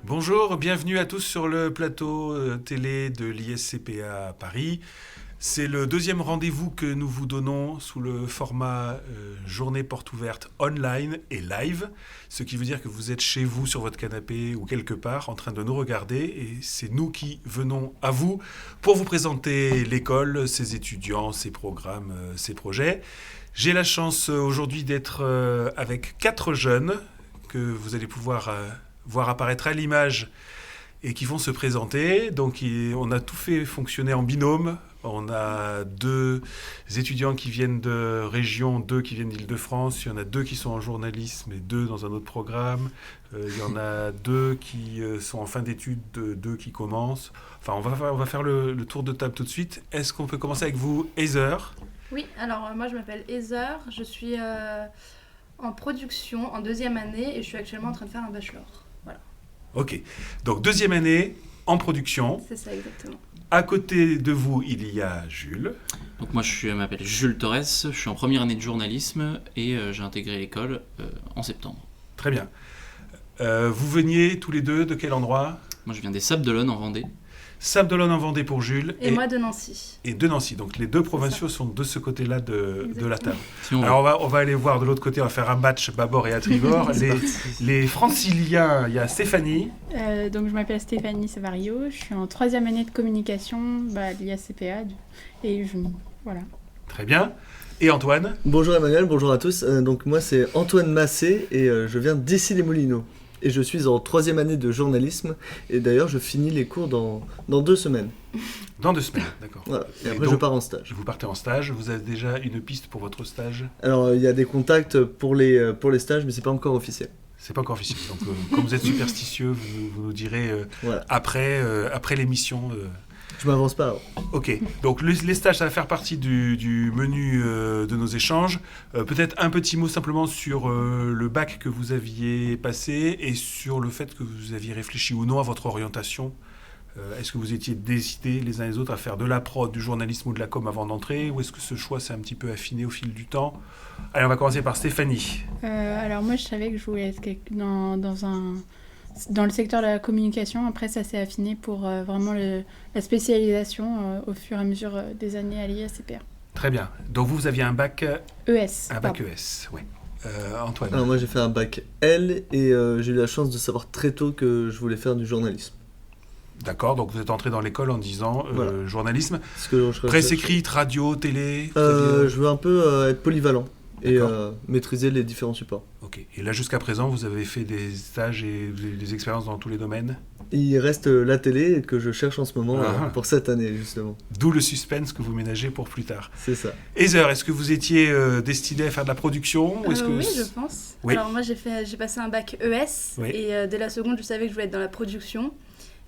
Bonjour, bienvenue à tous sur le plateau télé de l'ISCPA Paris. C'est le deuxième rendez-vous que nous vous donnons sous le format journée porte ouverte online et live, ce qui veut dire que vous êtes chez vous sur votre canapé ou quelque part en train de nous regarder et c'est nous qui venons à vous pour vous présenter l'école, ses étudiants, ses programmes, ses projets. J'ai la chance aujourd'hui d'être avec 4 jeunes que vous allez pouvoir voir apparaître à l'image et qui vont se présenter. Donc on a tout fait fonctionner en binôme. On a 2 étudiants qui viennent de région, 2 qui viennent d'Île-de-France. Il y en a 2 qui sont en journalisme et 2 dans un autre programme. Il y en a 2 qui sont en fin d'études, 2 qui commencent. Enfin, on va faire le tour de table tout de suite. Est-ce qu'on peut commencer avec vous, Heather ? Oui, alors moi je m'appelle Heather. Je suis en production en 2e année et je suis actuellement en train de faire un bachelor. Voilà. Ok, donc 2e année en production. C'est ça, exactement. À côté de vous, il y a Jules. Donc moi je m'appelle Jules Torres, je suis en première année de journalisme et j'ai intégré l'école en septembre. Très bien. Vous veniez tous les deux de quel endroit ? Moi je viens des Sables d'Olonne en Vendée. Sables d'Olonne en Vendée pour Jules. Et moi de Nancy. Et de Nancy. Donc les 2 provinciaux sont de ce côté-là de la table. Si Alors on va aller voir de l'autre côté, on va faire un match bâbord et à tribord. les franciliens, il y a Stéphanie. Donc je m'appelle Stéphanie Savario, je suis en 3e année de communication à l'ISCPA et voilà. Très bien. Et Antoine ? Bonjour Emmanuel, bonjour à tous. Donc moi c'est Antoine Massé et je viens d'Issy-les-Moulineaux. Et je suis en 3e année de journalisme et d'ailleurs je finis les cours dans 2 semaines. Dans 2 semaines, d'accord. Voilà. Et après donc, je pars en stage. Vous partez en stage, vous avez déjà une piste pour votre stage ? Alors il y a des contacts pour les stages mais c'est pas encore officiel. C'est pas encore officiel. Donc comme vous êtes superstitieux, vous nous direz voilà. après l'émission. Je m'avance pas. Alors. Ok, donc les stages, ça va faire partie du menu de nos échanges. Peut-être un petit mot simplement sur le bac que vous aviez passé et sur le fait que vous aviez réfléchi ou non à votre orientation. Est-ce que vous étiez décidés les uns les autres à faire de la prod, du journalisme ou de la com avant d'entrer, ou est-ce que ce choix s'est un petit peu affiné au fil du temps ? Allez, on va commencer par Stéphanie. Alors moi je savais que je voulais être dans le secteur de la communication. Après ça s'est affiné pour vraiment la spécialisation au fur et à mesure des années à l'ISCPA. Très bien. Donc vous aviez un bac ES. Un bac ES, oui. Antoine. Alors moi j'ai fait un bac L et j'ai eu la chance de savoir très tôt que je voulais faire du journalisme. D'accord, donc vous êtes entré dans l'école en disant voilà. Journalisme, presse écrite, radio, télé. Je veux un peu être polyvalent et maîtriser les différents supports. Ok, et là jusqu'à présent vous avez fait des stages et vous avez eu des expériences dans tous les domaines ? Il reste la télé que je cherche en ce moment pour cette année justement. D'où le suspense que vous ménagez pour plus tard. C'est ça. Heather, est-ce que vous étiez destiné à faire de la production ou est-ce que... Oui, je pense. Oui. Alors moi j'ai passé un bac ES et dès la seconde je savais que je voulais être dans la production.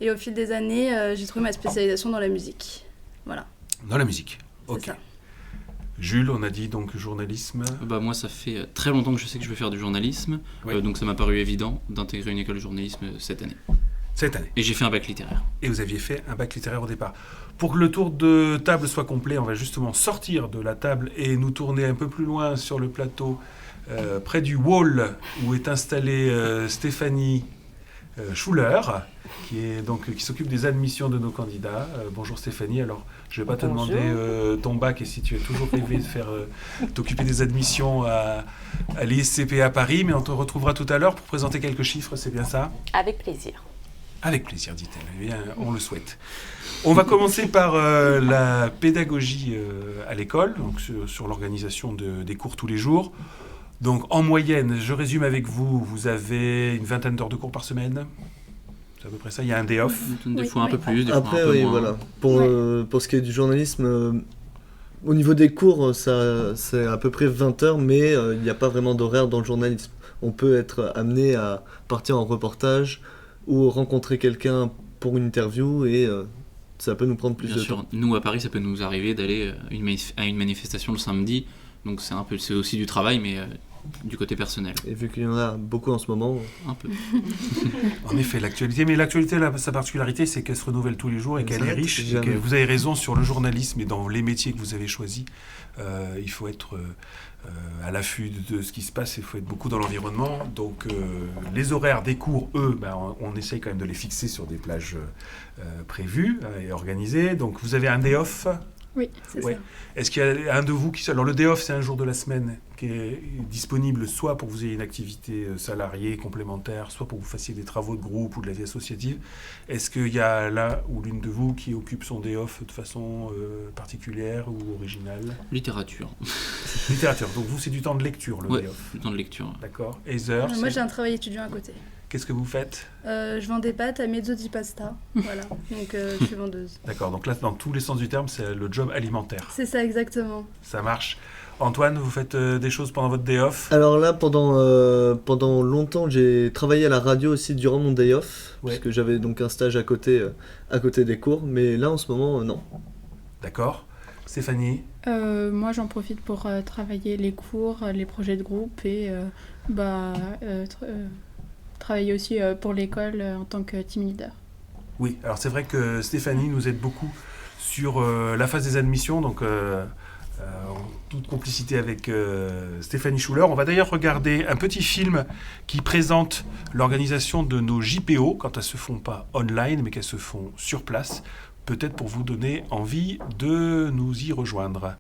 Et au fil des années, j'ai trouvé ma spécialisation dans la musique. Voilà. Dans la musique, ok. C'est ça. Jules, on a dit donc journalisme. Moi ça fait très longtemps que je sais que je veux faire du journalisme, donc ça m'a paru évident d'intégrer une école de journalisme cette année. Cette année. Et j'ai fait un bac littéraire. Et vous aviez fait un bac littéraire au départ. Pour que le tour de table soit complet, on va justement sortir de la table et nous tourner un peu plus loin sur le plateau, près du wall où est installée Stéphanie Schuller, qui s'occupe des admissions de nos candidats. Bonjour Stéphanie, alors je ne vais pas te demander ton bac et si tu as toujours rêvé de t'occuper des admissions à l'ISCPA à Paris, mais on te retrouvera tout à l'heure pour présenter quelques chiffres, c'est bien ça ? Avec plaisir. Avec plaisir, dit-elle. Eh bien, on le souhaite. On va commencer par la pédagogie à l'école, donc sur l'organisation des cours tous les jours. Donc en moyenne, je résume avec vous, vous avez une 20aine d'heures de cours par semaine ? C'est à peu près ça, il y a un day off. Des fois un peu plus, des après, fois un peu moins. Voilà. Pour ce qui est du journalisme, au niveau des cours, c'est à peu près 20 heures, mais il n'y a pas vraiment d'horaire dans le journalisme. On peut être amené à partir en reportage ou rencontrer quelqu'un pour une interview et ça peut nous prendre plus de temps. Nous à Paris, ça peut nous arriver d'aller à une manifestation le samedi, donc c'est aussi du travail, mais du côté personnel. Et vu qu'il y en a beaucoup en ce moment... Un peu. En effet, l'actualité. Mais l'actualité, sa particularité, c'est qu'elle se renouvelle tous les jours et qu'elle est riche. Et que vous avez raison sur le journalisme et dans les métiers que vous avez choisis. Il faut être à l'affût de ce qui se passe. Il faut être beaucoup dans l'environnement. Donc, les horaires des cours, eux, on essaye quand même de les fixer sur des plages prévues et organisées. Donc, vous avez un day off. Oui, c'est ouais. ça. Est-ce qu'il y a un de vous qui... Alors le day off, c'est un jour de la semaine qui est disponible soit pour que vous ayez une activité salariée complémentaire, soit pour que vous fassiez des travaux de groupe ou de la vie associative. Est-ce qu'il y a l'un ou l'une de vous qui occupe son day off de façon particulière ou originale ? Littérature. Littérature. Donc vous, c'est du temps de lecture, le day off. Du temps de lecture. D'accord. Heather, Moi, j'ai un travail étudiant à côté. Qu'est-ce que vous faites ? Je vends des pâtes à mezzo di pasta. Voilà, donc je suis vendeuse. D'accord, donc là, dans tous les sens du terme, c'est le job alimentaire. C'est ça, exactement. Ça marche. Antoine, vous faites des choses pendant votre day off ? Alors là, pendant longtemps, j'ai travaillé à la radio aussi durant mon day off, Ouais. parce que j'avais donc un stage à côté des cours, mais là, en ce moment, non. D'accord. Stéphanie ? Moi, j'en profite pour travailler les cours, les projets de groupe et travailler aussi pour l'école en tant que team leader. Oui, alors c'est vrai que Stéphanie nous aide beaucoup sur la phase des admissions, donc en toute complicité avec Stéphanie Schuller. On va d'ailleurs regarder un petit film qui présente l'organisation de nos JPO, quand elles ne se font pas online, mais qu'elles se font sur place, peut-être pour vous donner envie de nous y rejoindre.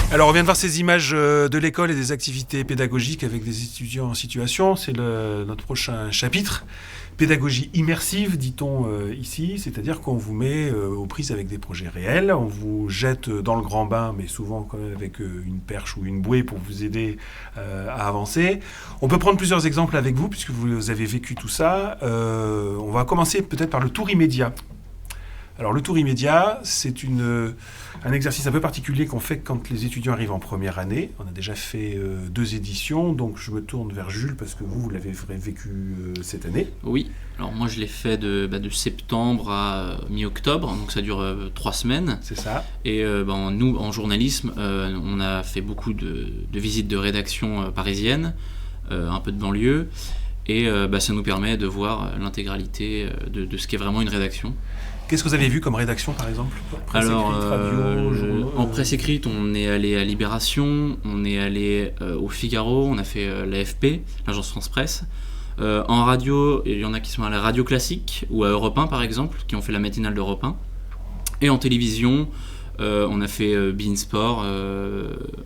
Alors on vient de voir ces images de l'école et des activités pédagogiques avec des étudiants en situation. C'est notre prochain chapitre. Pédagogie immersive, dit-on ici, c'est-à-dire qu'on vous met aux prises avec des projets réels, on vous jette dans le grand bain, mais souvent quand même avec une perche ou une bouée pour vous aider à avancer. On peut prendre plusieurs exemples avec vous, puisque vous avez vécu tout ça. On va commencer peut-être par le tour immédiat. Alors le tour immédiat, c'est un exercice un peu particulier qu'on fait quand les étudiants arrivent en première année. On a déjà fait 2 éditions, donc je me tourne vers Jules parce que vous l'avez vécu cette année. Oui, alors moi je l'ai fait de septembre à mi-octobre, donc ça dure 3 semaines. C'est ça. Et nous, en journalisme, on a fait beaucoup de visites de rédaction parisienne, un peu de banlieue, et ça nous permet de voir l'intégralité de ce qu'est vraiment une rédaction. Qu'est-ce que vous avez vu comme rédaction, par exemple ? Presse Alors, écrite, radio, journaux, en presse écrite, on est allé à Libération, on est allé au Figaro, on a fait l'AFP, l'agence France Presse. En radio, il y en a qui sont à la radio classique ou à Europe 1 par exemple, qui ont fait la matinale d'Europe 1. Et en télévision, on a fait beIN Sport,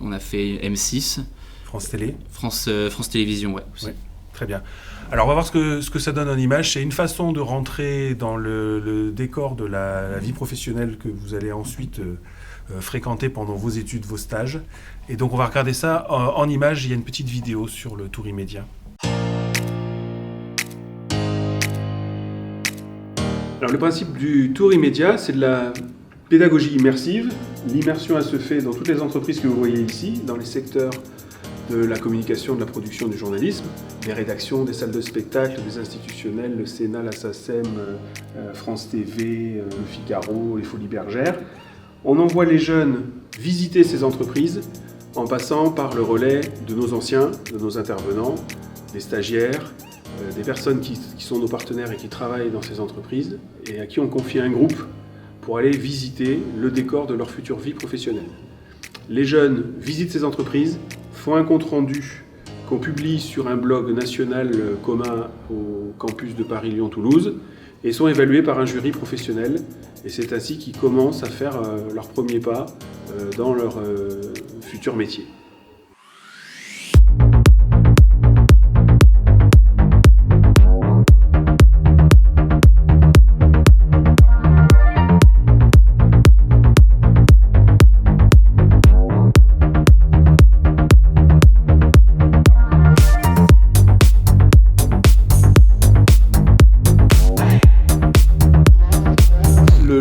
on a fait M6. France Télé. France Télévisions, ouais. Aussi. Ouais. Très bien. Alors on va voir ce que ça donne en image. C'est une façon de rentrer dans le décor de la vie professionnelle que vous allez ensuite fréquenter pendant vos études, vos stages. Et donc on va regarder ça en image. Il y a une petite vidéo sur le tour immédiat. Alors le principe du tour immédiat, c'est de la pédagogie immersive. L'immersion, elle se fait dans toutes les entreprises que vous voyez ici, dans les secteurs de la communication, de la production, du journalisme, des rédactions, des salles de spectacle, des institutionnels, le Sénat, la SACEM, France TV, le Figaro, les Folies Bergères. On envoie les jeunes visiter ces entreprises en passant par le relais de nos anciens, de nos intervenants, des stagiaires, des personnes qui sont nos partenaires et qui travaillent dans ces entreprises et à qui on confie un groupe pour aller visiter le décor de leur future vie professionnelle. Les jeunes visitent ces entreprises, font un compte-rendu qu'on publie sur un blog national commun au campus de Paris-Lyon-Toulouse et sont évalués par un jury professionnel. Et c'est ainsi qu'ils commencent à faire leur premier pas dans leur futur métier.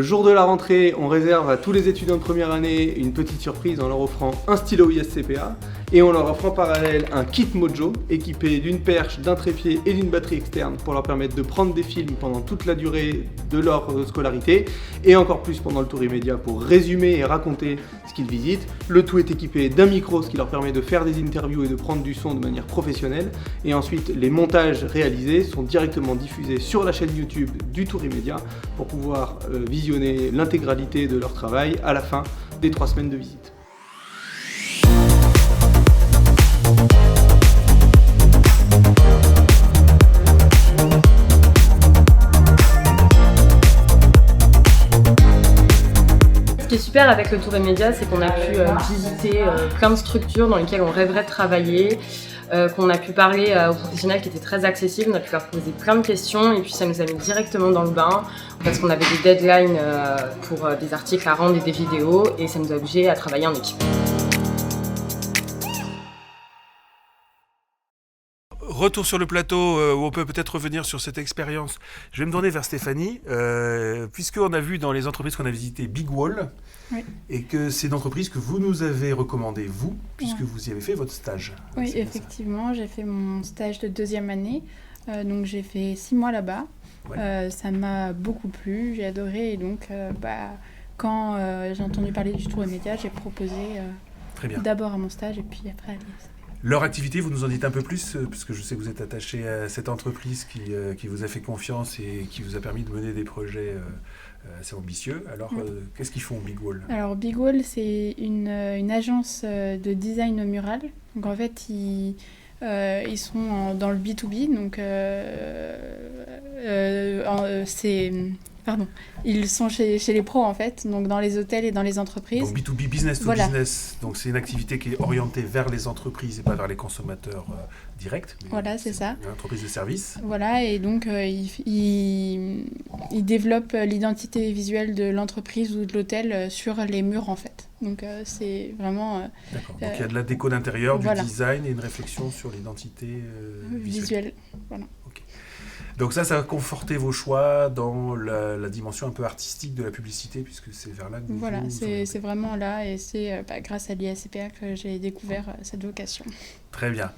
le jour de la rentrée, on réserve à tous les étudiants de première année une petite surprise en leur offrant un stylo ISCPA et on leur offre en parallèle un kit Mojo équipé d'une perche, d'un trépied et d'une batterie externe pour leur permettre de prendre des films pendant toute la durée de leur scolarité et encore plus pendant le tour immédiat pour résumer et raconter ce qu'ils visitent. Le tout est équipé d'un micro, ce qui leur permet de faire des interviews et de prendre du son de manière professionnelle. Et ensuite, les montages réalisés sont directement diffusés sur la chaîne YouTube du tour immédiat pour pouvoir visionner l'intégralité de leur travail à la fin des 3 semaines de visite. Ce qui est super avec le Tour Immédiat, c'est qu'on a pu visiter plein de structures dans lesquelles on rêverait de travailler, qu'on a pu parler aux professionnels qui étaient très accessibles, on a pu leur poser plein de questions et puis ça nous a mis directement dans le bain parce qu'on avait des deadlines pour des articles à rendre et des vidéos et ça nous a obligés à travailler en équipe. Retour sur le plateau où on peut peut-être revenir sur cette expérience. Je vais me tourner vers Stéphanie, puisqu'on a vu dans les entreprises qu'on a visitées Big Wall, oui. Et que c'est une entreprise que vous nous avez recommandée, vous, puisque vous y avez fait votre stage. Oui, effectivement, j'ai fait mon stage de 2e année, donc j'ai fait 6 mois là-bas. Ouais. Ça m'a beaucoup plu, j'ai adoré, et donc quand j'ai entendu parler du Tour Immédiat, j'ai proposé d'abord à mon stage et puis après à l'IS. Leur activité, vous nous en dites un peu plus, puisque je sais que vous êtes attaché à cette entreprise qui vous a fait confiance et qui vous a permis de mener des projets assez ambitieux. Alors, qu'est-ce qu'ils font, Big Wall ? Alors, Big Wall, c'est une agence de design mural. Donc, en fait, ils sont dans le B2B, donc ils sont chez les pros en fait, donc dans les hôtels et dans les entreprises. Donc B2B, business to business, donc c'est une activité qui est orientée vers les entreprises et pas vers les consommateurs directs. Voilà, c'est ça. Une entreprise de service. Voilà, et donc ils développent l'identité visuelle de l'entreprise ou de l'hôtel sur les murs en fait. Donc c'est vraiment... D'accord, donc il y a de la déco d'intérieur, du design et une réflexion sur l'identité visuelle. Voilà. Okay. Donc ça a conforté vos choix dans la dimension un peu artistique de la publicité, puisque c'est vers là que vous... Voilà, c'est vraiment là, et c'est grâce à l'ISCPA que j'ai découvert cette vocation. Très bien.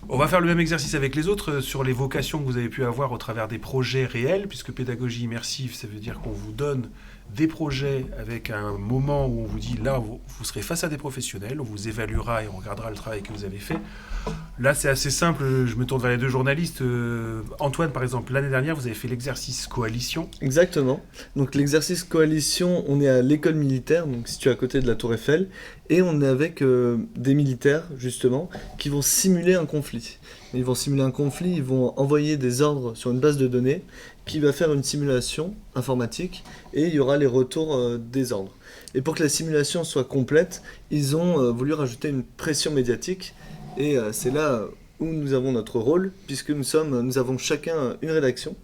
On va faire le même exercice avec les autres sur les vocations que vous avez pu avoir au travers des projets réels, puisque pédagogie immersive, ça veut dire qu'on vous donne des projets avec un moment où on vous dit, là, vous serez face à des professionnels, on vous évaluera et on regardera le travail que vous avez fait. Là, c'est assez simple, je me tourne vers les deux journalistes. Antoine, par exemple, l'année dernière, vous avez fait l'exercice coalition. Exactement. Donc l'exercice coalition, on est à l'école militaire, donc située à côté de la Tour Eiffel, et on est avec des militaires, justement, qui vont simuler un conflit. Ils vont simuler un conflit, ils vont envoyer des ordres sur une base de données qui va faire une simulation informatique et il y aura les retours des ordres. Et pour que la simulation soit complète, ils ont voulu rajouter une pression médiatique et c'est là où nous avons notre rôle puisque nous avons chacun une rédaction.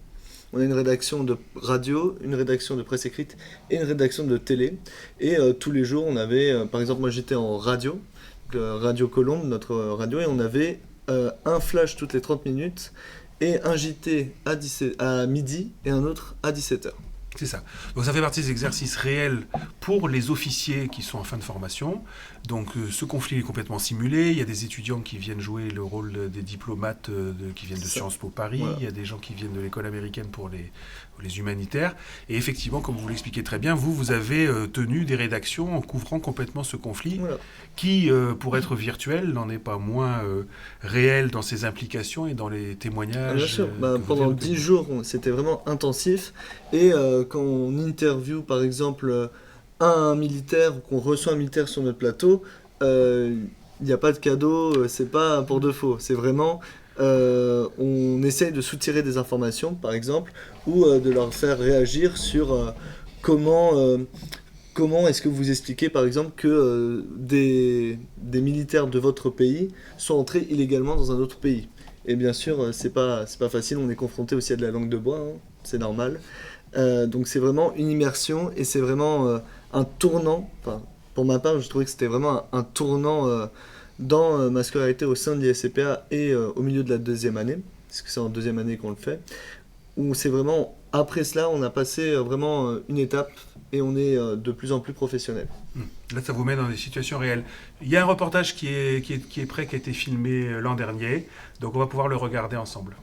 On a une rédaction de radio, une rédaction de presse écrite et une rédaction de télé. Et tous les jours, on avait, par exemple, moi j'étais en radio, Radio Colombe, notre radio, et on avait un flash toutes les 30 minutes et un JT à midi et un autre à 17h. C'est ça. Donc ça fait partie des exercices réels pour les officiers qui sont en fin de formation. Donc ce conflit est complètement simulé. Il y a des étudiants qui viennent jouer le rôle des diplomates qui viennent de Sciences Po Paris. Voilà. Il y a des gens qui viennent de l'école américaine pour les humanitaires. Et effectivement, comme vous l'expliquez très bien, vous avez tenu des rédactions en couvrant complètement ce conflit qui, pour être virtuel, n'en est pas moins réel dans ses implications et dans les témoignages. Bien sûr, pendant 10 jours, c'était vraiment intensif. Et quand on interviewe, par exemple, un militaire ou qu'on reçoit un militaire sur notre plateau, il n'y a pas de cadeau, c'est pas pour de faux. C'est vraiment, on essaye de soutirer des informations, par exemple, ou de leur faire réagir sur comment est-ce que vous expliquez, par exemple, que des militaires de votre pays sont entrés illégalement dans un autre pays. Et bien sûr, c'est pas facile, on est confronté aussi à de la langue de bois, hein, c'est normal. Donc c'est vraiment une immersion et c'est vraiment un tournant. Enfin, pour ma part, je trouvais que c'était vraiment un tournant dans ma scolarité au sein de l'ISCPA et au milieu de la 2e année, parce que c'est en 2e année qu'on le fait, où c'est vraiment, après cela, on a passé vraiment une étape et on est de plus en plus professionnel. Là, ça vous met dans des situations réelles. Il y a un reportage qui est prêt, qui a été filmé l'an dernier, donc on va pouvoir le regarder ensemble.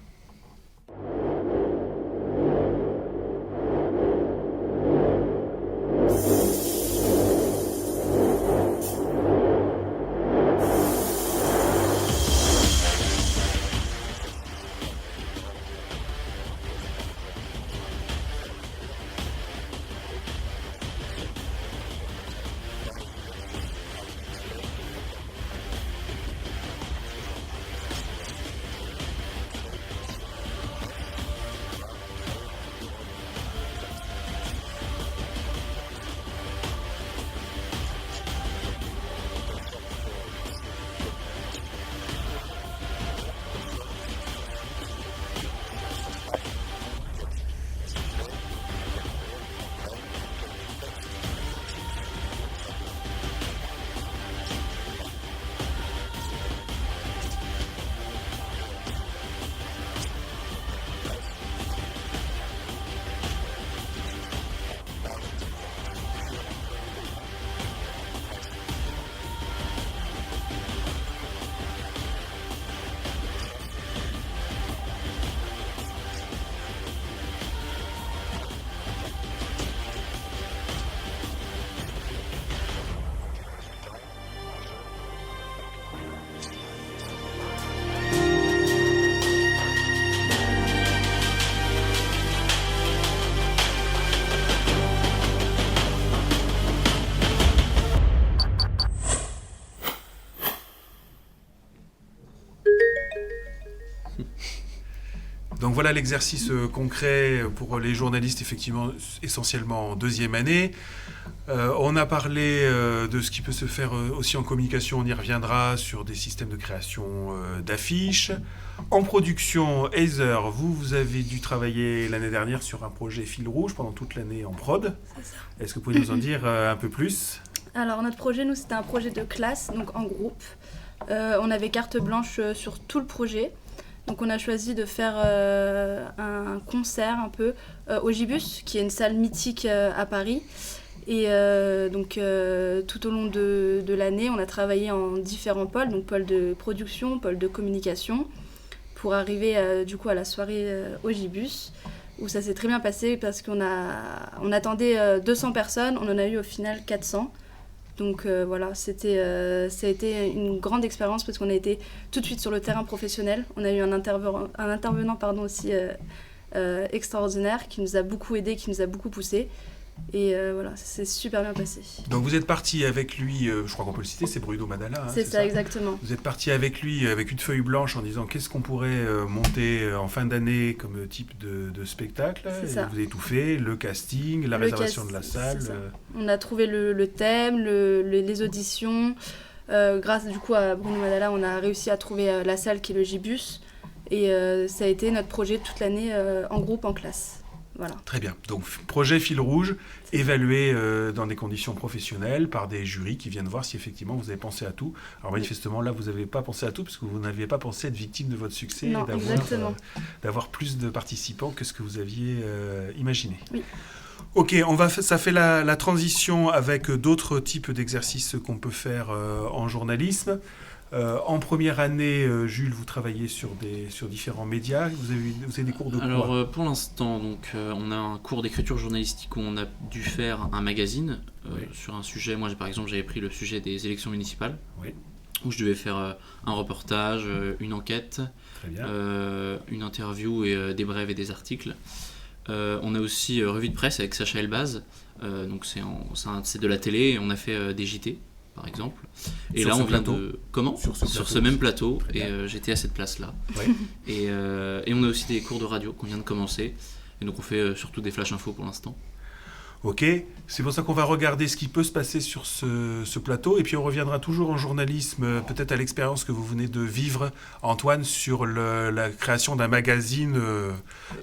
Donc voilà l'exercice concret pour les journalistes, effectivement, essentiellement en deuxième année. On a parlé de ce qui peut se faire aussi en communication, on y reviendra, sur des systèmes de création d'affiches. En production, Heather, vous avez dû travailler l'année dernière sur un projet fil rouge pendant toute l'année en prod. C'est ça. Est-ce que vous pouvez nous en dire un peu plus ? Alors notre projet, nous, c'était un projet de classe, donc en groupe. On avait carte blanche sur tout le projet. Donc on a choisi de faire un concert un peu au Gibus, qui est une salle mythique à Paris. Et donc tout au long de l'année, on a travaillé en différents pôles, donc pôle de production, pôle de communication, pour arriver du coup à la soirée au Gibus, où ça s'est très bien passé parce qu'on attendait 200 personnes, on en a eu au final 400. Donc voilà, ça a été une grande expérience parce qu'on a été tout de suite sur le terrain professionnel. On a eu un intervenant aussi extraordinaire qui nous a beaucoup aidé, qui nous a beaucoup poussé. Et voilà, ça s'est super bien passé. Donc vous êtes parti avec lui, je crois qu'on peut le citer, c'est Bruno Madala. C'est ça, exactement. Vous êtes parti avec lui avec une feuille blanche en disant qu'est-ce qu'on pourrait monter en fin d'année comme type de spectacle. C'est ça. Vous avez tout fait, le casting, la réservation de la salle. On a trouvé le thème, les auditions. Grâce du coup à Bruno Madala, on a réussi à trouver la salle qui est le Gibus. Et ça a été notre projet toute l'année en groupe, en classe. Voilà. Très bien. Donc, projet fil rouge, évalué dans des conditions professionnelles par des jurys qui viennent voir si effectivement vous avez pensé à tout. Alors, manifestement, là, vous n'avez pas pensé à tout parce que vous n'aviez pas pensé être victime de votre succès non, et d'avoir plus de participants que ce que vous aviez imaginé. Oui. Ok, ça fait la transition avec d'autres types d'exercices qu'on peut faire en journalisme. En première année, Jules, vous travaillez sur différents médias. Vous avez des cours de quoi ? Alors pour l'instant, on a un cours d'écriture journalistique où on a dû faire un magazine sur un sujet. Moi, par exemple, j'avais pris le sujet des élections municipales, où je devais faire un reportage, une enquête, une interview et des brèves et des articles. On a aussi revue de presse avec Sacha Elbaz. Donc c'est de la télé et on a fait des JT. Par exemple. Et sur là, on vient plateau. Sur ce même plateau. Et j'étais à cette place-là. Ouais. Et on a aussi des cours de radio qu'on vient de commencer. Et donc, on fait surtout des flash infos pour l'instant. Ok, c'est pour ça qu'on va regarder ce qui peut se passer sur ce plateau. Et puis, on reviendra toujours en journalisme, peut-être à l'expérience que vous venez de vivre, Antoine, sur la création d'un magazine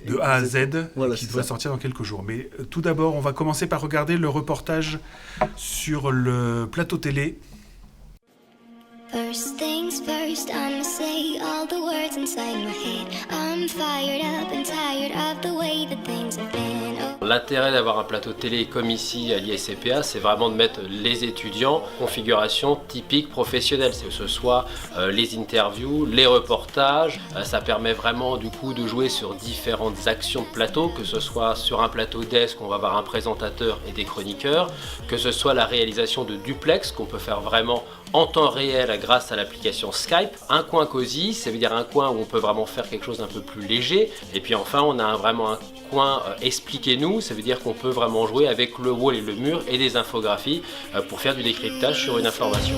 de A à Z qui doit sortir dans quelques jours. Mais tout d'abord, on va commencer par regarder le reportage sur le plateau télé. First things things first. I'ma say all the words inside my head. I'm fired up and tired of the way that things have been. L'intérêt d'avoir un plateau télé comme ici à l'ISCPA, c'est vraiment de mettre les étudiants en configuration typique professionnelle, que ce soit les interviews, les reportages. Ça permet vraiment du coup de jouer sur différentes actions de plateau, que ce soit sur un plateau desk, on va avoir un présentateur et des chroniqueurs, que ce soit la réalisation de duplex qu'on peut faire vraiment en temps réel grâce à l'application Skype. Un coin cosy, ça veut dire un coin où on peut vraiment faire quelque chose d'un peu plus léger. Et puis enfin, on a vraiment un coin expliquez-nous, ça veut dire qu'on peut vraiment jouer avec le wall et le mur et des infographies pour faire du décryptage sur une information.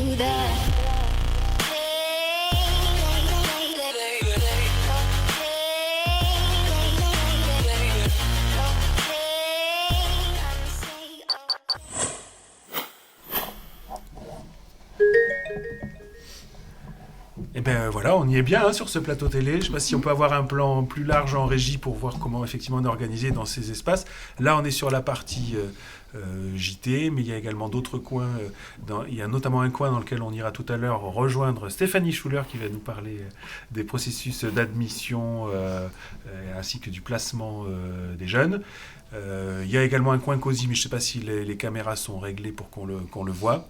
Et ben voilà, on y est bien sur ce plateau télé. Je ne sais pas si on peut avoir un plan plus large en régie pour voir comment effectivement on est organisé dans ces espaces. Là, on est sur la partie JT, mais il y a également d'autres coins. Il y a notamment un coin dans lequel on ira tout à l'heure rejoindre Stéphanie Schuller qui va nous parler des processus d'admission ainsi que du placement des jeunes. Il y a également un coin cosy, mais je ne sais pas si les caméras sont réglées pour qu'on le voit.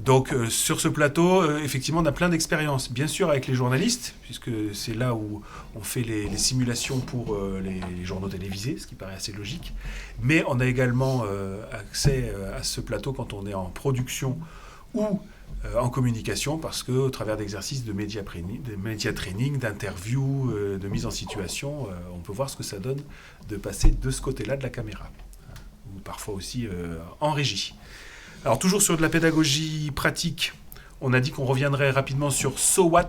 Donc sur ce plateau, effectivement, on a plein d'expériences, bien sûr avec les journalistes, puisque c'est là où on fait les simulations pour les journaux télévisés, ce qui paraît assez logique. Mais on a également accès à ce plateau quand on est en production ou en communication, parce qu'au travers d'exercices de média training, d'interviews, de mise en situation, on peut voir ce que ça donne de passer de ce côté-là de la caméra, ou parfois aussi en régie. Alors toujours sur de la pédagogie pratique, on a dit qu'on reviendrait rapidement sur So What,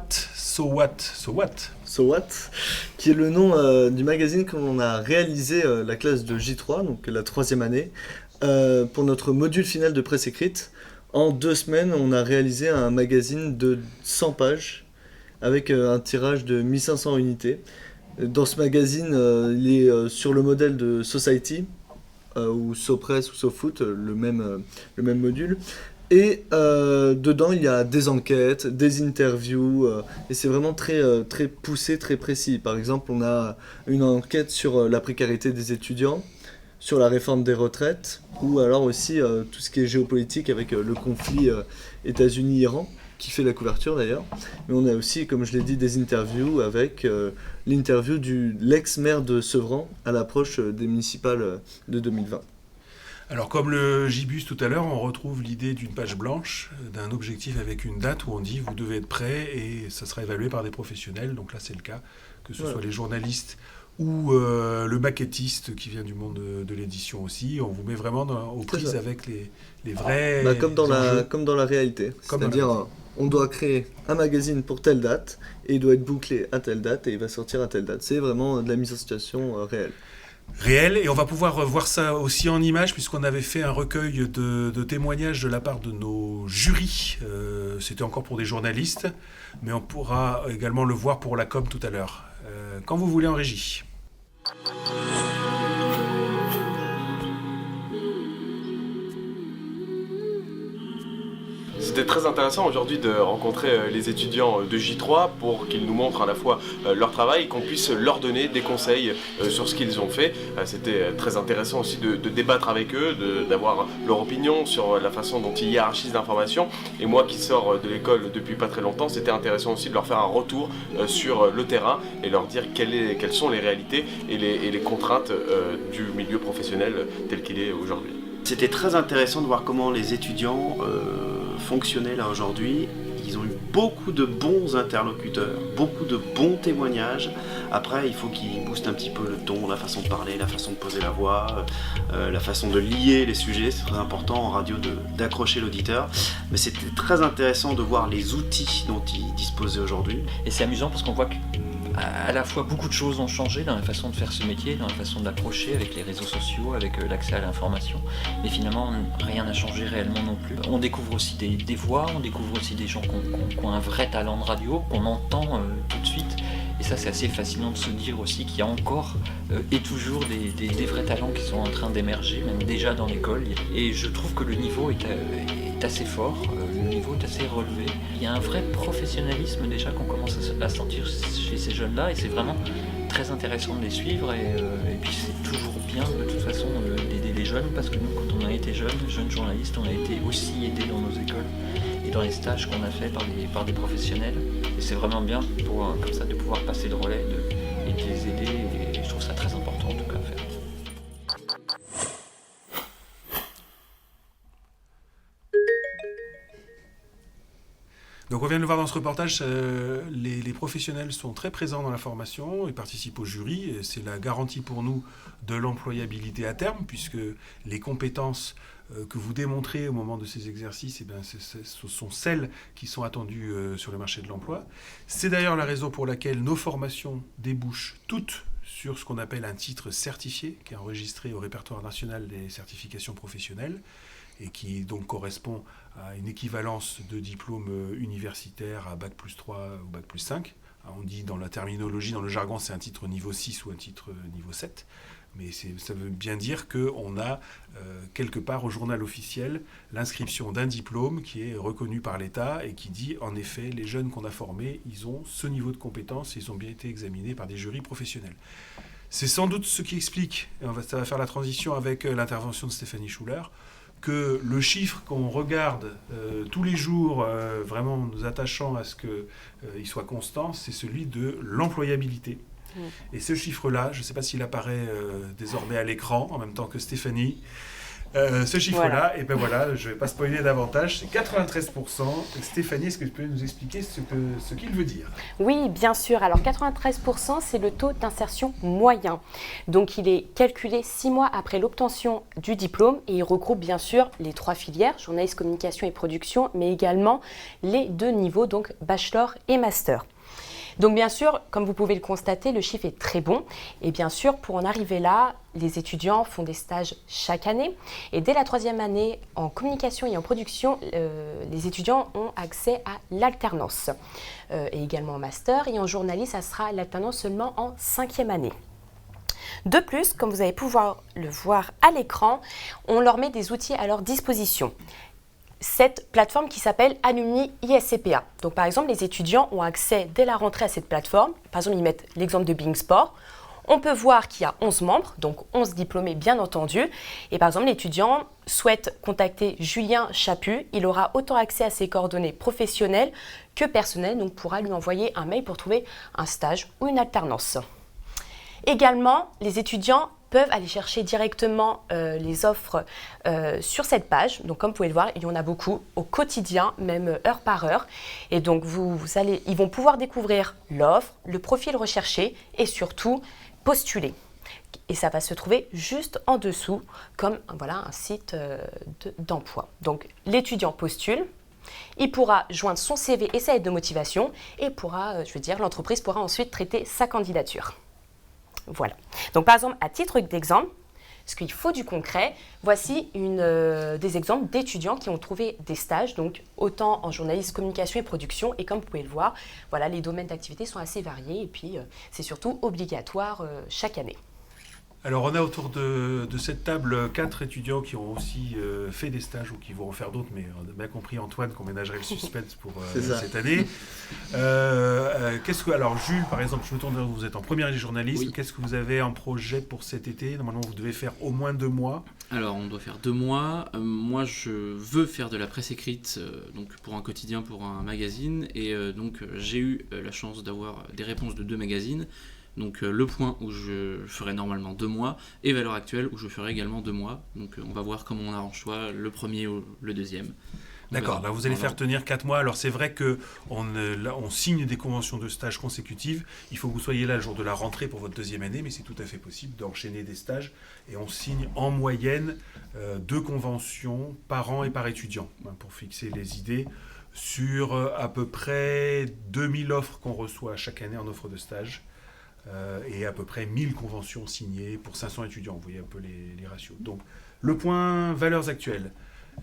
qui est le nom du magazine que l'on a réalisé la classe de J3, donc la 3e année, pour notre module final de presse écrite. En 2 semaines, on a réalisé un magazine de 100 pages avec un tirage de 1500 unités. Dans ce magazine, il est sur le modèle de Society, ou SoPress ou SoFoot, le même module. Et dedans, il y a des enquêtes, des interviews, et c'est vraiment très poussé, très précis. Par exemple, on a une enquête sur la précarité des étudiants, sur la réforme des retraites, ou alors aussi tout ce qui est géopolitique avec le conflit États-Unis-Iran, qui fait la couverture d'ailleurs. Mais on a aussi, comme je l'ai dit, des interviews avec l'interview de l'ex-maire de Sevran à l'approche des municipales de 2020. Alors comme le Gibus tout à l'heure, on retrouve l'idée d'une page blanche, d'un objectif avec une date où on dit vous devez être prêt et ça sera évalué par des professionnels. Donc là c'est le cas, que ce soit les journalistes ou le maquettiste qui vient du monde de l'édition aussi. On vous met vraiment aux prises avec les vrais comme dans la réalité. C'est-à-dire on doit créer un magazine pour telle date et il doit être bouclé à telle date et il va sortir à telle date. C'est vraiment de la mise en situation réelle. Et on va pouvoir voir ça aussi en images puisqu'on avait fait un recueil de témoignages de la part de nos jurys. C'était encore pour des journalistes, mais on pourra également le voir pour la com tout à l'heure. Quand vous voulez en régie. C'était très intéressant aujourd'hui de rencontrer les étudiants de J3 pour qu'ils nous montrent à la fois leur travail et qu'on puisse leur donner des conseils sur ce qu'ils ont fait. C'était très intéressant aussi de débattre avec eux, d'avoir leur opinion sur la façon dont ils hiérarchisent l'information. Et moi qui sors de l'école depuis pas très longtemps, c'était intéressant aussi de leur faire un retour sur le terrain et leur dire quelles sont les réalités et les contraintes du milieu professionnel tel qu'il est aujourd'hui. C'était très intéressant de voir comment les étudiants fonctionnaient là aujourd'hui. Ils ont eu beaucoup de bons interlocuteurs, beaucoup de bons témoignages. Après, il faut qu'ils boostent un petit peu le ton, la façon de parler, la façon de poser la voix, la façon de lier les sujets. C'est très important en radio d'accrocher l'auditeur. Mais c'était très intéressant de voir les outils dont ils disposaient aujourd'hui. Et c'est amusant parce qu'on voit que à la fois beaucoup de choses ont changé dans la façon de faire ce métier, dans la façon de l'approcher avec les réseaux sociaux, avec l'accès à l'information. Mais finalement, rien n'a changé réellement non plus. On découvre aussi des voix, on découvre aussi des gens qui ont un vrai talent de radio, qu'on entend tout de suite. Et ça, c'est assez fascinant de se dire aussi qu'il y a encore et toujours des vrais talents qui sont en train d'émerger, même déjà dans l'école. Et je trouve que le niveau est assez fort, le niveau est assez relevé. Il y a un vrai professionnalisme déjà qu'on commence à sentir chez ces jeunes-là, et c'est vraiment très intéressant de les suivre. Et puis c'est toujours bien de toute façon d'aider les jeunes, parce que nous, quand on a été jeunes journalistes, on a été aussi aidés dans nos écoles et dans les stages qu'on a fait par des professionnels. Et c'est vraiment bien comme ça de pouvoir passer le relais et de les aider, et je trouve ça très important en tout cas à faire. Donc on vient de le voir dans ce reportage, les professionnels sont très présents dans la formation, ils participent au jury, et c'est la garantie pour nous de l'employabilité à terme, puisque les compétences que vous démontrez au moment de ces exercices, ce sont celles qui sont attendues sur le marché de l'emploi. C'est d'ailleurs la raison pour laquelle nos formations débouchent toutes sur ce qu'on appelle un titre certifié, qui est enregistré au répertoire national des certifications professionnelles, et qui donc correspond à une équivalence de diplôme universitaire à Bac+3 ou Bac+5. On dit dans la terminologie, dans le jargon, c'est un titre niveau 6 ou un titre niveau 7. Mais ça veut bien dire qu'on a quelque part au journal officiel l'inscription d'un diplôme qui est reconnu par l'État et qui dit en effet les jeunes qu'on a formés, ils ont ce niveau de compétence, ils ont bien été examinés par des jurys professionnels. C'est sans doute ce qui explique, et ça va faire la transition avec l'intervention de Stéphanie Schuller, que le chiffre qu'on regarde tous les jours, vraiment nous attachant à ce qu'il soit constant, c'est celui de l'employabilité. Et ce chiffre-là, je ne sais pas s'il apparaît désormais à l'écran, en même temps que Stéphanie, ce chiffre-là, voilà. Et ben voilà, je ne vais pas spoiler davantage, c'est 93%. Stéphanie, est-ce que tu peux nous expliquer ce qu'il veut dire ? Oui, bien sûr. Alors 93%, c'est le taux d'insertion moyen. Donc il est calculé 6 mois après l'obtention du diplôme et il regroupe bien sûr les 3 filières, journalisme, communication et production, mais également les 2 niveaux, donc bachelor et master. Donc bien sûr, comme vous pouvez le constater, le chiffre est très bon. Et bien sûr, pour en arriver là, les étudiants font des stages chaque année. Et dès la 3e année, en communication et en production, les étudiants ont accès à l'alternance. Et également en master. Et en journalisme, ça sera l'alternance seulement en 5e année. De plus, comme vous allez pouvoir le voir à l'écran, on leur met des outils à leur disposition. Cette plateforme qui s'appelle Alumni ISCPA. Donc par exemple, les étudiants ont accès dès la rentrée à cette plateforme. Par exemple, ils mettent l'exemple de Bing Sport. On peut voir qu'il y a 11 membres, donc 11 diplômés bien entendu. Et par exemple, l'étudiant souhaite contacter Julien Chaput. Il aura autant accès à ses coordonnées professionnelles que personnelles, donc pourra lui envoyer un mail pour trouver un stage ou une alternance. Également, les étudiants peuvent aller chercher directement les offres sur cette page. Donc comme vous pouvez le voir, il y en a beaucoup au quotidien, même heure par heure. Et donc ils vont pouvoir découvrir l'offre, le profil recherché et surtout postuler. Et ça va se trouver juste en dessous comme un site d'emploi. Donc l'étudiant postule. Il pourra joindre son CV et sa lettre de motivation et l'entreprise pourra ensuite traiter sa candidature. Voilà. Donc par exemple, à titre d'exemple, parce qu'il faut du concret, voici des exemples d'étudiants qui ont trouvé des stages, donc autant en journalisme, communication et production. Et comme vous pouvez le voir, voilà, les domaines d'activité sont assez variés et puis c'est surtout obligatoire chaque année. Alors on a autour de cette table 4 étudiants qui ont aussi fait des stages ou qui vont en faire d'autres, mais on a bien compris Antoine qu'on ménagerait le suspense pour cette année. Alors Jules, par exemple, je me tourne vers vous, vous êtes en première année de journalisme, oui. Qu'est-ce que vous avez en projet pour cet été ? Normalement vous devez faire au moins 2 mois. Alors on doit faire 2 mois, moi je veux faire de la presse écrite donc pour un quotidien, pour un magazine, et donc j'ai eu la chance d'avoir des réponses de 2 magazines. Donc Le Point où je ferai normalement 2 mois et Valeurs Actuelles où je ferai également 2 mois. Donc on va voir comment on arrange soit le premier ou le deuxième. D'accord, là vous allez faire tenir 4 mois. Alors c'est vrai qu'on signe des conventions de stage consécutives. Il faut que vous soyez là le jour de la rentrée pour votre 2e année, mais c'est tout à fait possible d'enchaîner des stages. Et on signe en moyenne 2 conventions par an et par étudiant, pour fixer les idées sur à peu près 2000 offres qu'on reçoit chaque année en offre de stage. Et à peu près 1000 conventions signées pour 500 étudiants. Vous voyez un peu les ratios. Donc, Le Point, Valeurs Actuelles.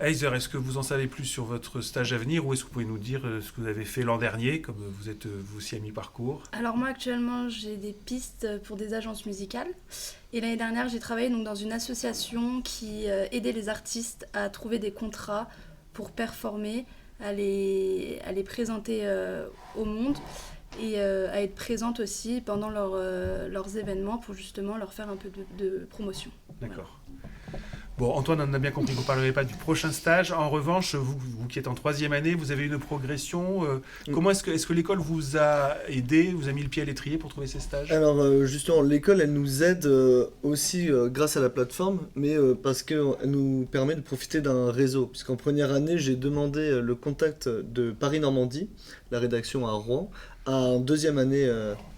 Heiser, est-ce que vous en savez plus sur votre stage à venir ou est-ce que vous pouvez nous dire ce que vous avez fait l'an dernier, comme vous êtes vous aussi à mi-parcours? Alors moi actuellement j'ai des pistes pour des agences musicales et l'année dernière j'ai travaillé donc, dans une association qui aidait les artistes à trouver des contrats pour performer, à les présenter au monde et à être présente aussi pendant leurs événements pour justement leur faire un peu de promotion. D'accord. Bon, Antoine, on a bien compris que vous ne parlerez pas du prochain stage. En revanche, vous qui êtes en 3e année, vous avez une progression. Comment est-ce que l'école vous a aidé, vous a mis le pied à l'étrier pour trouver ces stages? Alors justement, l'école, elle nous aide aussi grâce à la plateforme, mais parce qu'elle nous permet de profiter d'un réseau. Puisqu'en première année, j'ai demandé le contact de Paris-Normandie, la rédaction à Rouen, en 2e année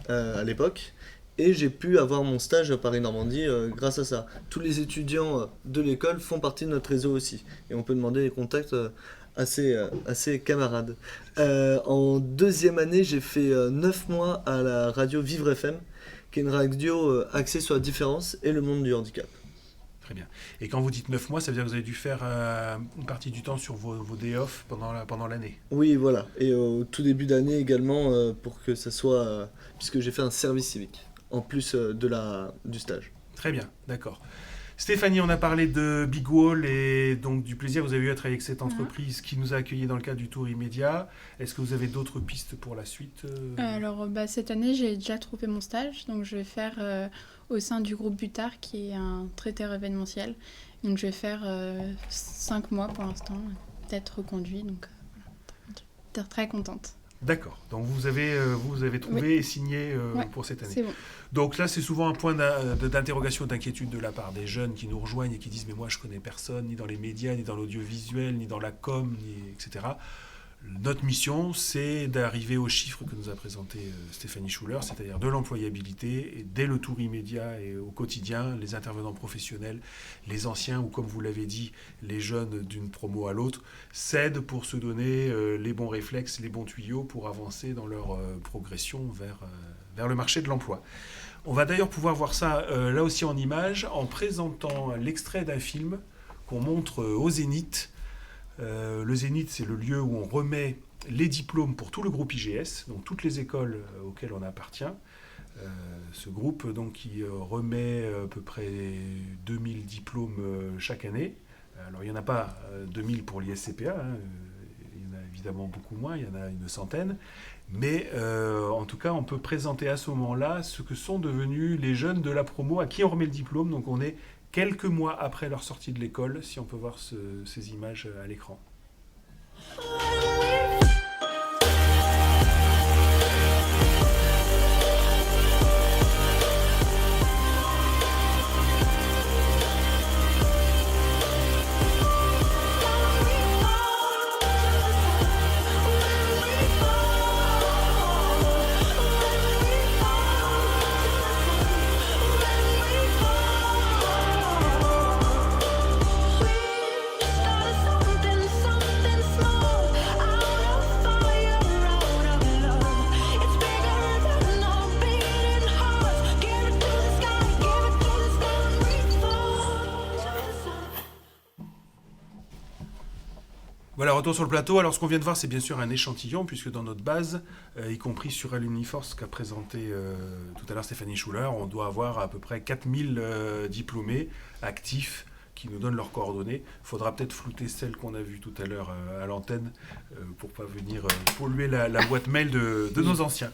à l'époque. Et j'ai pu avoir mon stage à Paris-Normandie grâce à ça. Tous les étudiants de l'école font partie de notre réseau aussi. Et on peut demander des contacts assez camarades. En 2e année, j'ai fait 9 mois à la radio Vivre FM, qui est une radio axée sur la différence et le monde du handicap. Très bien. Et quand vous dites 9 mois, ça veut dire que vous avez dû faire une partie du temps sur vos day off pendant l'année? Oui, voilà. Et au tout début d'année également, pour que ça soit... puisque j'ai fait un service civique. En plus du stage. Très bien, d'accord. Stéphanie, on a parlé de Big Wall et donc du plaisir que vous avez eu à travailler avec cette entreprise qui nous a accueillis dans le cadre du Tour Immédiat. Est-ce que vous avez d'autres pistes pour la suite? Alors, cette année, j'ai déjà trouvé mon stage. Donc, je vais faire au sein du groupe Butard, qui est un traiteur événementiel. Donc, je vais faire 5 mois pour l'instant, peut-être reconduit. Donc, voilà. Très contente. D'accord. Donc vous avez trouvé et signé pour cette année. C'est bon. Donc là, c'est souvent un point d'interrogation, d'inquiétude de la part des jeunes qui nous rejoignent et qui disent « mais moi, je connais personne, ni dans les médias, ni dans l'audiovisuel, ni dans la com, etc. » Notre mission, c'est d'arriver aux chiffres que nous a présenté Stéphanie Schuller, c'est-à-dire de l'employabilité, et dès le Tour Immédiat et au quotidien, les intervenants professionnels, les anciens ou comme vous l'avez dit, les jeunes d'une promo à l'autre, s'aident pour se donner les bons réflexes, les bons tuyaux pour avancer dans leur progression vers le marché de l'emploi. On va d'ailleurs pouvoir voir ça là aussi en images en présentant l'extrait d'un film qu'on montre au Zénith. Le Zénith, c'est le lieu où on remet les diplômes pour tout le groupe IGS, donc toutes les écoles auxquelles on appartient. Ce groupe donc, qui remet à peu près 2000 diplômes chaque année. Alors il n'y en a pas 2000 pour l'ISCPA, il y en a évidemment beaucoup moins, il y en a une centaine. Mais en tout cas, on peut présenter à ce moment-là ce que sont devenus les jeunes de la promo à qui on remet le diplôme. Donc on est quelques mois après leur sortie de l'école, si on peut voir ces images à l'écran. Voilà, retour sur le plateau. Alors, ce qu'on vient de voir, c'est bien sûr un échantillon, puisque dans notre base, y compris sur Alumniforce qu'a présenté tout à l'heure Stéphanie Schuller, on doit avoir à peu près 4000 diplômés actifs qui nous donnent leurs coordonnées. Il faudra peut-être flouter celle qu'on a vue tout à l'heure à l'antenne pour ne pas venir polluer la boîte mail de nos anciens.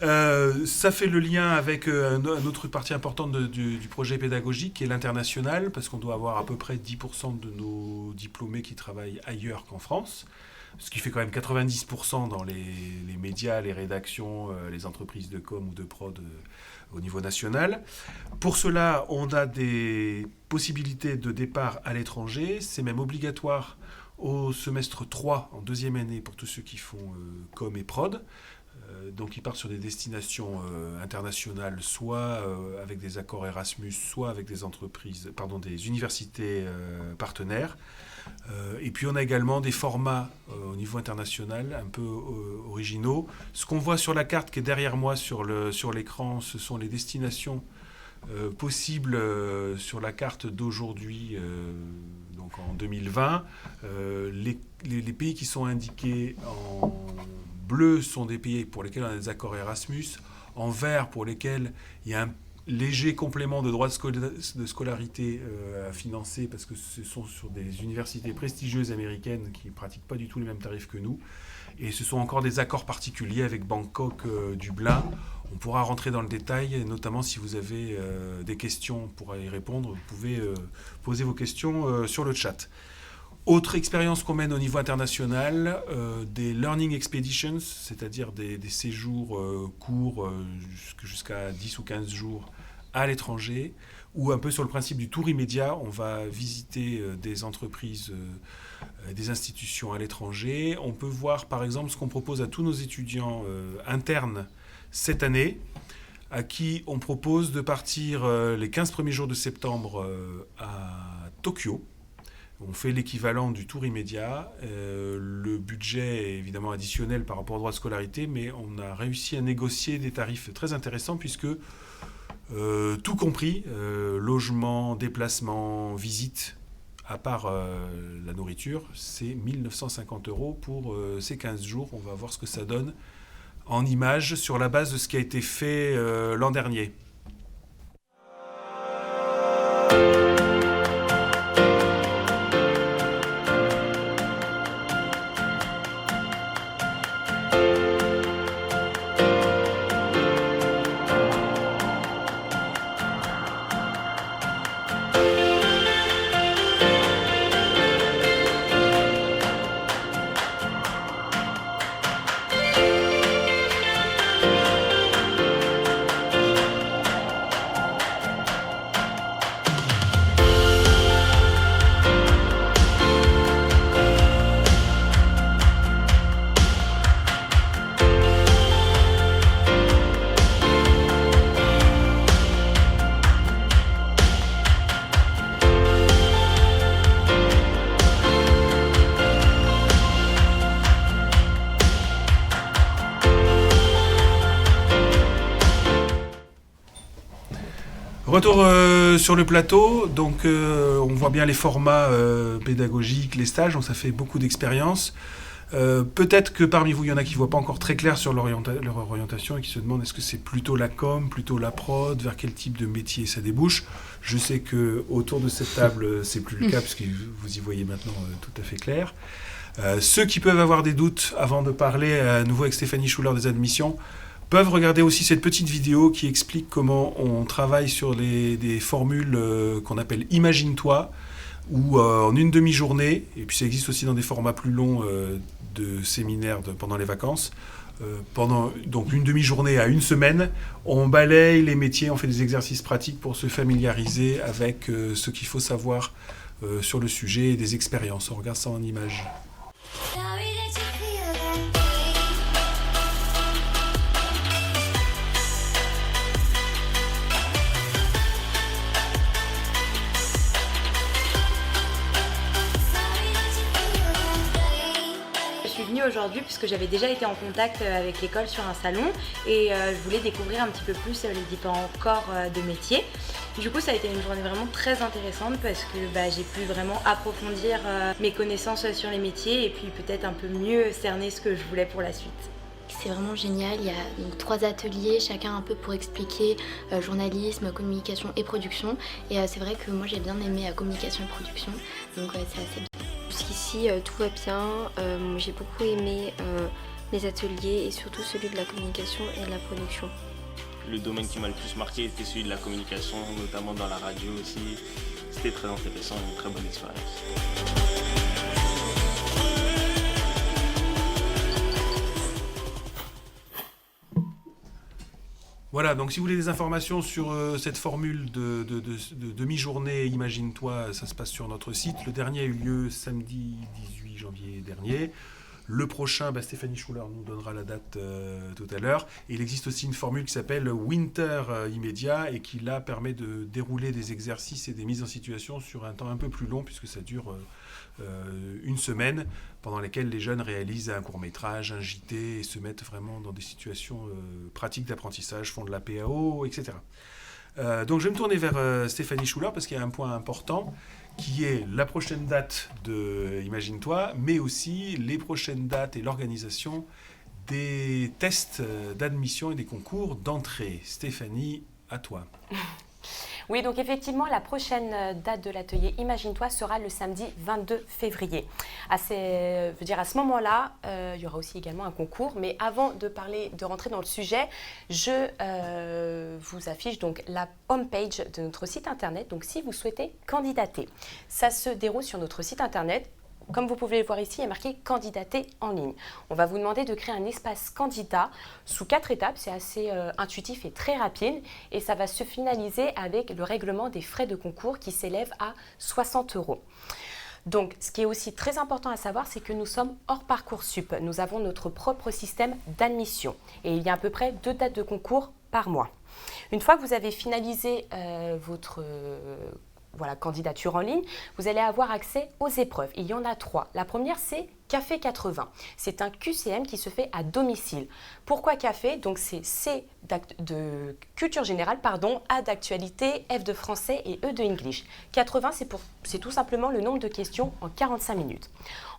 Ça fait le lien avec une autre partie importante du projet pédagogique qui est l'international, parce qu'on doit avoir à peu près 10% de nos diplômés qui travaillent ailleurs qu'en France, ce qui fait quand même 90% dans les médias, les rédactions, les entreprises de com ou de prod au niveau national. Pour cela, on a des possibilités de départ à l'étranger. C'est même obligatoire au semestre 3, en 2e année, pour tous ceux qui font com et prod. Donc ils partent sur des destinations internationales, soit avec des accords Erasmus, soit avec des universités partenaires. Et puis on a également des formats au niveau international un peu originaux. Ce qu'on voit sur la carte qui est derrière moi sur l'écran, ce sont les destinations possibles sur la carte d'aujourd'hui, donc donc en 2020. Les pays qui sont indiqués en bleu sont des pays pour lesquels on a des accords Erasmus, en vert pour lesquels il y a un léger complément de droits de scolarité à financer parce que ce sont sur des universités prestigieuses américaines qui ne pratiquent pas du tout les mêmes tarifs que nous. Et ce sont encore des accords particuliers avec Bangkok, Dublin. On pourra rentrer dans le détail, notamment si vous avez des questions pour y répondre. Vous pouvez poser vos questions sur le chat. Autre expérience qu'on mène au niveau international, des Learning Expeditions, c'est-à-dire des séjours courts jusqu'à 10 ou 15 jours à l'étranger, ou un peu sur le principe du tour immédiat. On va visiter des entreprises, des institutions à l'étranger. On peut voir par exemple ce qu'on propose à tous nos étudiants internes cette année, à qui on propose de partir les 15 premiers jours de septembre à Tokyo. On fait l'équivalent du tour immédiat. Le budget est évidemment additionnel par rapport au droit de scolarité, mais on a réussi à négocier des tarifs très intéressants puisque tout compris, logement, déplacement, visite, à part la nourriture, c'est 1 950 € pour ces 15 jours. On va voir ce que ça donne en images sur la base de ce qui a été fait l'an dernier. Retour sur le plateau, donc on voit bien les formats pédagogiques, les stages, donc ça fait beaucoup d'expérience. Peut-être que parmi vous, il y en a qui ne voient pas encore très clair sur leur orientation et qui se demandent est-ce que c'est plutôt la com, plutôt la prod, vers quel type de métier ça débouche. Je sais qu'autour de cette table, c'est plus le cas, puisque vous y voyez maintenant tout à fait clair. Ceux qui peuvent avoir des doutes, avant de parler à nouveau avec Stéphanie Schuller des admissions, peuvent regarder aussi cette petite vidéo qui explique comment on travaille sur des formules qu'on appelle « Imagine-toi », où en une demi-journée, et puis ça existe aussi dans des formats plus longs de séminaires pendant les vacances, pendant donc une demi-journée à une semaine, on balaye les métiers, on fait des exercices pratiques pour se familiariser avec ce qu'il faut savoir sur le sujet et des expériences. On regarde ça en images. Aujourd'hui puisque j'avais déjà été en contact avec l'école sur un salon et je voulais découvrir un petit peu plus les différents corps de métier. Du coup ça a été une journée vraiment très intéressante parce que j'ai pu vraiment approfondir mes connaissances sur les métiers et puis peut-être un peu mieux cerner ce que je voulais pour la suite. C'est vraiment génial, il y a donc 3 ateliers, chacun un peu pour expliquer journalisme, communication et production. Et c'est vrai que moi j'ai bien aimé communication et production, donc c'est assez bien. Jusqu'ici tout va bien, j'ai beaucoup aimé les ateliers et surtout celui de la communication et de la production. Le domaine qui m'a le plus marqué était celui de la communication, notamment dans la radio aussi. C'était très intéressant et une très bonne expérience. Voilà, donc si vous voulez des informations sur cette formule de demi-journée, imagine-toi, ça se passe sur notre site. Le dernier a eu lieu samedi 18 janvier dernier. Le prochain, Stéphanie Schuller nous donnera la date tout à l'heure. Et il existe aussi une formule qui s'appelle Winter immédiat et qui là permet de dérouler des exercices et des mises en situation sur un temps un peu plus long puisque ça dure une semaine pendant lesquelles les jeunes réalisent un court-métrage, un JT et se mettent vraiment dans des situations pratiques d'apprentissage, font de la PAO, etc. Donc je vais me tourner vers Stéphanie Schuller parce qu'il y a un point important qui est la prochaine date de Imagine-toi, mais aussi les prochaines dates et l'organisation des tests d'admission et des concours d'entrée. Stéphanie, à toi. Oui, donc effectivement, la prochaine date de l'atelier Imagine-toi sera le samedi 22 février. À ce moment-là, il y aura aussi également un concours. Mais avant de rentrer dans le sujet, je vous affiche donc la homepage de notre site internet. Donc si vous souhaitez candidater, ça se déroule sur notre site internet. Comme vous pouvez le voir ici, il y a marqué « Candidater en ligne ». On va vous demander de créer un espace candidat sous 4 étapes. C'est assez intuitif et très rapide. Et ça va se finaliser avec le règlement des frais de concours qui s'élève à 60 €. Donc, ce qui est aussi très important à savoir, c'est que nous sommes hors Parcoursup. Nous avons notre propre système d'admission. Et il y a à peu près 2 dates de concours par mois. Une fois que vous avez finalisé votre candidature en ligne, vous allez avoir accès aux épreuves. Il y en a 3. La première, c'est Café 80. C'est un QCM qui se fait à domicile. Pourquoi café? Donc c'est C de culture générale, A d'actualité, F de français et E de English. 80, c'est tout simplement le nombre de questions en 45 minutes.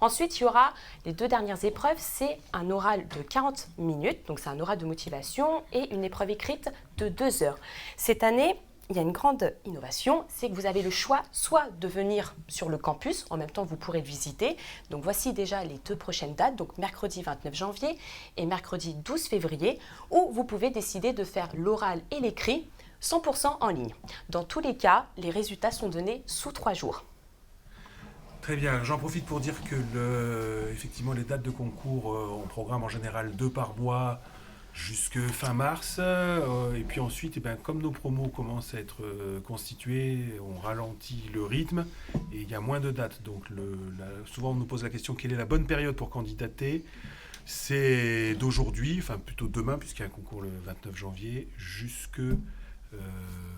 Ensuite, il y aura les 2 dernières épreuves. C'est un oral de 40 minutes, donc c'est un oral de motivation et une épreuve écrite de 2 heures. Cette année, il y a une grande innovation, c'est que vous avez le choix soit de venir sur le campus, en même temps vous pourrez le visiter. Donc voici déjà les 2 prochaines dates, donc mercredi 29 janvier et mercredi 12 février, où vous pouvez décider de faire l'oral et l'écrit 100% en ligne. Dans tous les cas, les résultats sont donnés sous 3 jours. Très bien, j'en profite pour dire que effectivement les dates de concours, on programme en général 2 par mois, jusque fin mars, et puis ensuite, comme nos promos commencent à être constitués, on ralentit le rythme et il y a moins de dates. Donc souvent on nous pose la question quelle est la bonne période pour candidater. C'est d'aujourd'hui, enfin plutôt demain puisqu'il y a un concours le 29 janvier, jusque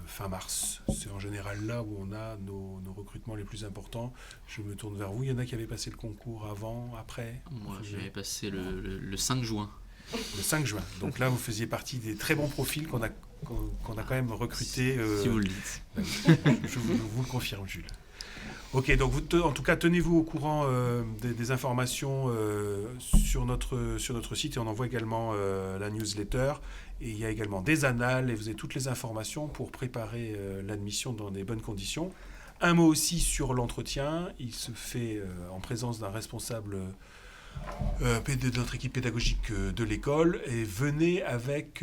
fin mars. C'est en général là où on a nos recrutements les plus importants. Je me tourne vers vous. Il y en a qui avaient passé le concours avant, après? Moi j'avais passé le 5 juin. Le 5 juin. Donc là, vous faisiez partie des très bons profils qu'on a quand même recrutés. Si vous le dites. Je vous le confirme, Jules. Ok, donc en tout cas, tenez-vous au courant des informations sur notre site et on envoie également la newsletter. Et il y a également des annales et vous avez toutes les informations pour préparer l'admission dans des bonnes conditions. Un mot aussi sur l'entretien. Il se fait en présence d'un responsable de notre équipe pédagogique de l'école et venez avec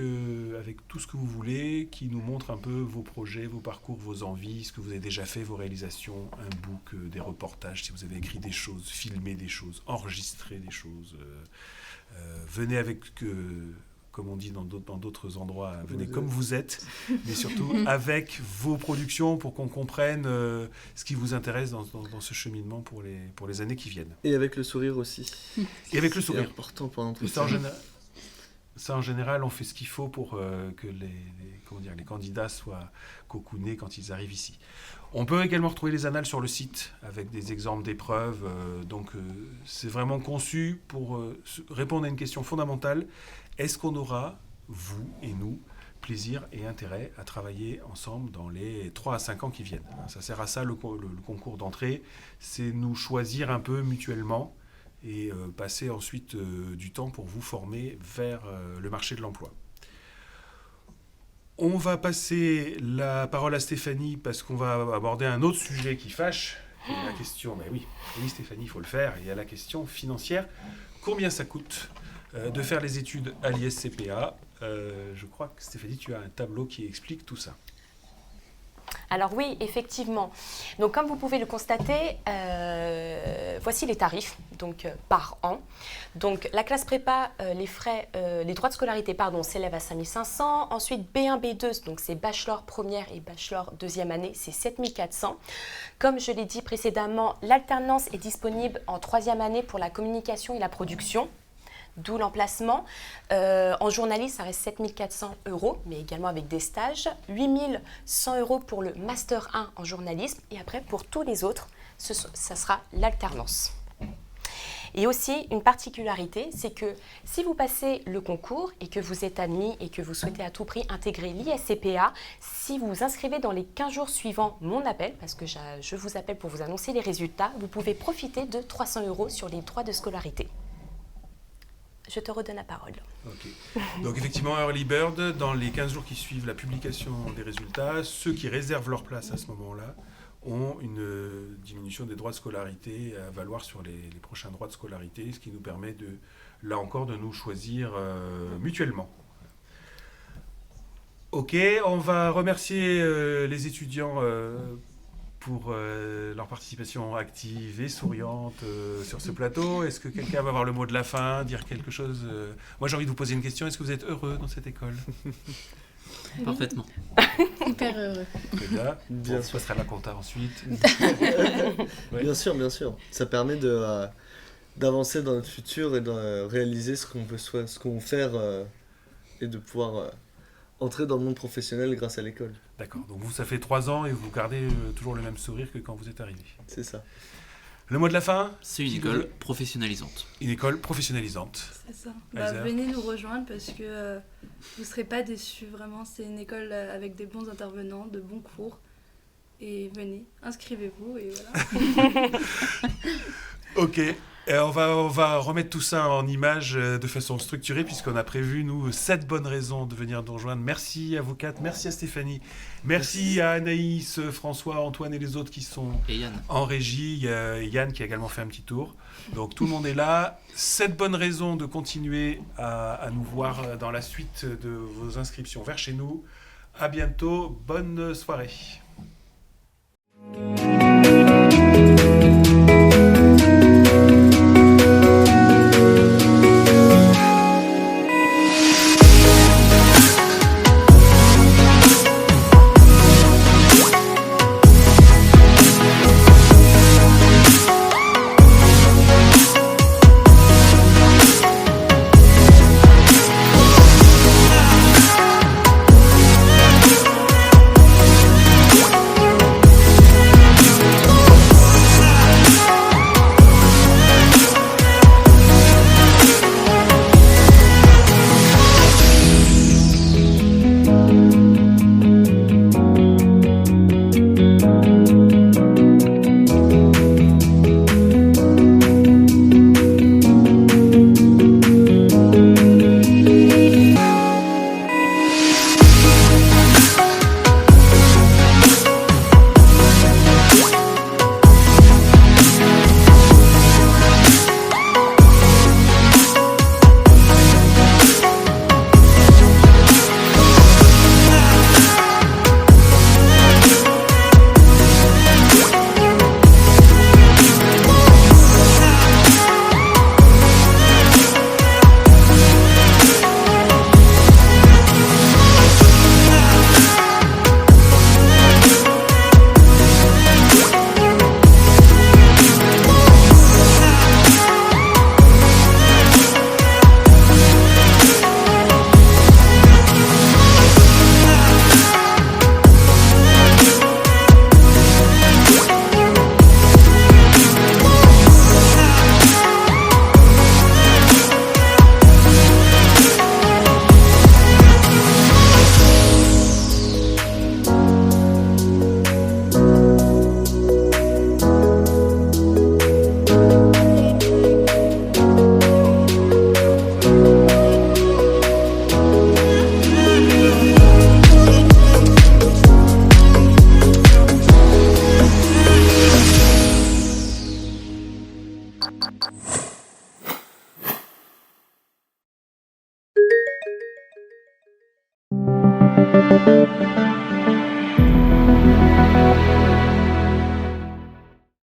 tout ce que vous voulez qui nous montre un peu vos projets, vos parcours, vos envies, ce que vous avez déjà fait, vos réalisations, un book, des reportages, si vous avez écrit des choses, filmé des choses, enregistré des choses. Venez avec, comme on dit dans d'autres endroits, venez comme vous êtes, mais surtout avec vos productions pour qu'on comprenne ce qui vous intéresse dans ce cheminement pour les années qui viennent. Et avec le sourire aussi. Et avec le sourire. C'est important pendant tout ça. Ça, en général, on fait ce qu'il faut pour que les candidats soient cocoonés quand ils arrivent ici. On peut également retrouver les annales sur le site avec des exemples d'épreuves. C'est vraiment conçu pour répondre à une question fondamentale. Est-ce qu'on aura, vous et nous, plaisir et intérêt à travailler ensemble dans les 3 à 5 ans qui viennent? Ça sert à ça, le concours d'entrée. C'est nous choisir un peu mutuellement et passer ensuite du temps pour vous former vers le marché de l'emploi. On va passer la parole à Stéphanie parce qu'on va aborder un autre sujet qui fâche. Et la question, oui Stéphanie, il faut le faire. Il y a la question financière. Combien ça coûte de faire les études à l'ISCPA? Je crois que Stéphanie, tu as un tableau qui explique tout ça. Alors oui, effectivement. Donc comme vous pouvez le constater, voici les tarifs par an. Donc la classe prépa, les droits de scolarité s'élèvent à 5 500. Ensuite B1, B2, donc c'est bachelor première et bachelor deuxième année, c'est 7 400. Comme je l'ai dit précédemment, l'alternance est disponible en troisième année pour la communication et la production. D'où l'emplacement. En journaliste, ça reste 7 400 €, mais également avec des stages. 8 100 € pour le Master 1 en journalisme. Et après, pour tous les autres, ça sera l'alternance. Et aussi, une particularité, c'est que si vous passez le concours et que vous êtes admis et que vous souhaitez à tout prix intégrer l'ISCPA, si vous vous inscrivez dans les 15 jours suivant mon appel, parce que je vous appelle pour vous annoncer les résultats, vous pouvez profiter de 300 € sur les droits de scolarité. Je te redonne la parole. Ok. Donc effectivement, Early Bird, dans les 15 jours qui suivent la publication des résultats, ceux qui réservent leur place à ce moment-là ont une diminution des droits de scolarité à valoir sur les prochains droits de scolarité, ce qui nous permet, là encore, de nous choisir mutuellement. Ok, on va remercier les étudiants pour leur participation active et souriante sur ce plateau. Est-ce que quelqu'un va avoir le mot de la fin, dire quelque chose Moi, j'ai envie de vous poser une question. Est-ce que vous êtes heureux dans cette école ? Parfaitement. Hyper heureux. Très bien. On se passera la compta ensuite. Ouais. Bien sûr. Ça permet d'avancer dans notre futur et de réaliser ce qu'on veut faire et de pouvoir entrer dans le monde professionnel grâce à l'école. D'accord. Donc vous, ça fait 3 ans et vous gardez toujours le même sourire que quand vous êtes arrivé. C'est ça. Le mot de la fin ? C'est une école professionnalisante. Une école professionnalisante. C'est ça. Aïssa. Venez nous rejoindre parce que vous ne serez pas déçus. Vraiment, c'est une école avec des bons intervenants, de bons cours. Et venez, inscrivez-vous et voilà. Ok. Et on va remettre tout ça en images de façon structurée puisqu'on a prévu, nous, 7 bonnes raisons de venir nous rejoindre. Merci à vous 4, merci à Stéphanie, merci à Anaïs, François, Antoine et les autres qui sont en régie. Il y a Yann qui a également fait un petit tour. Donc tout le monde est là. 7 bonnes raisons de continuer à nous voir dans la suite de vos inscriptions vers chez nous. À bientôt, bonne soirée.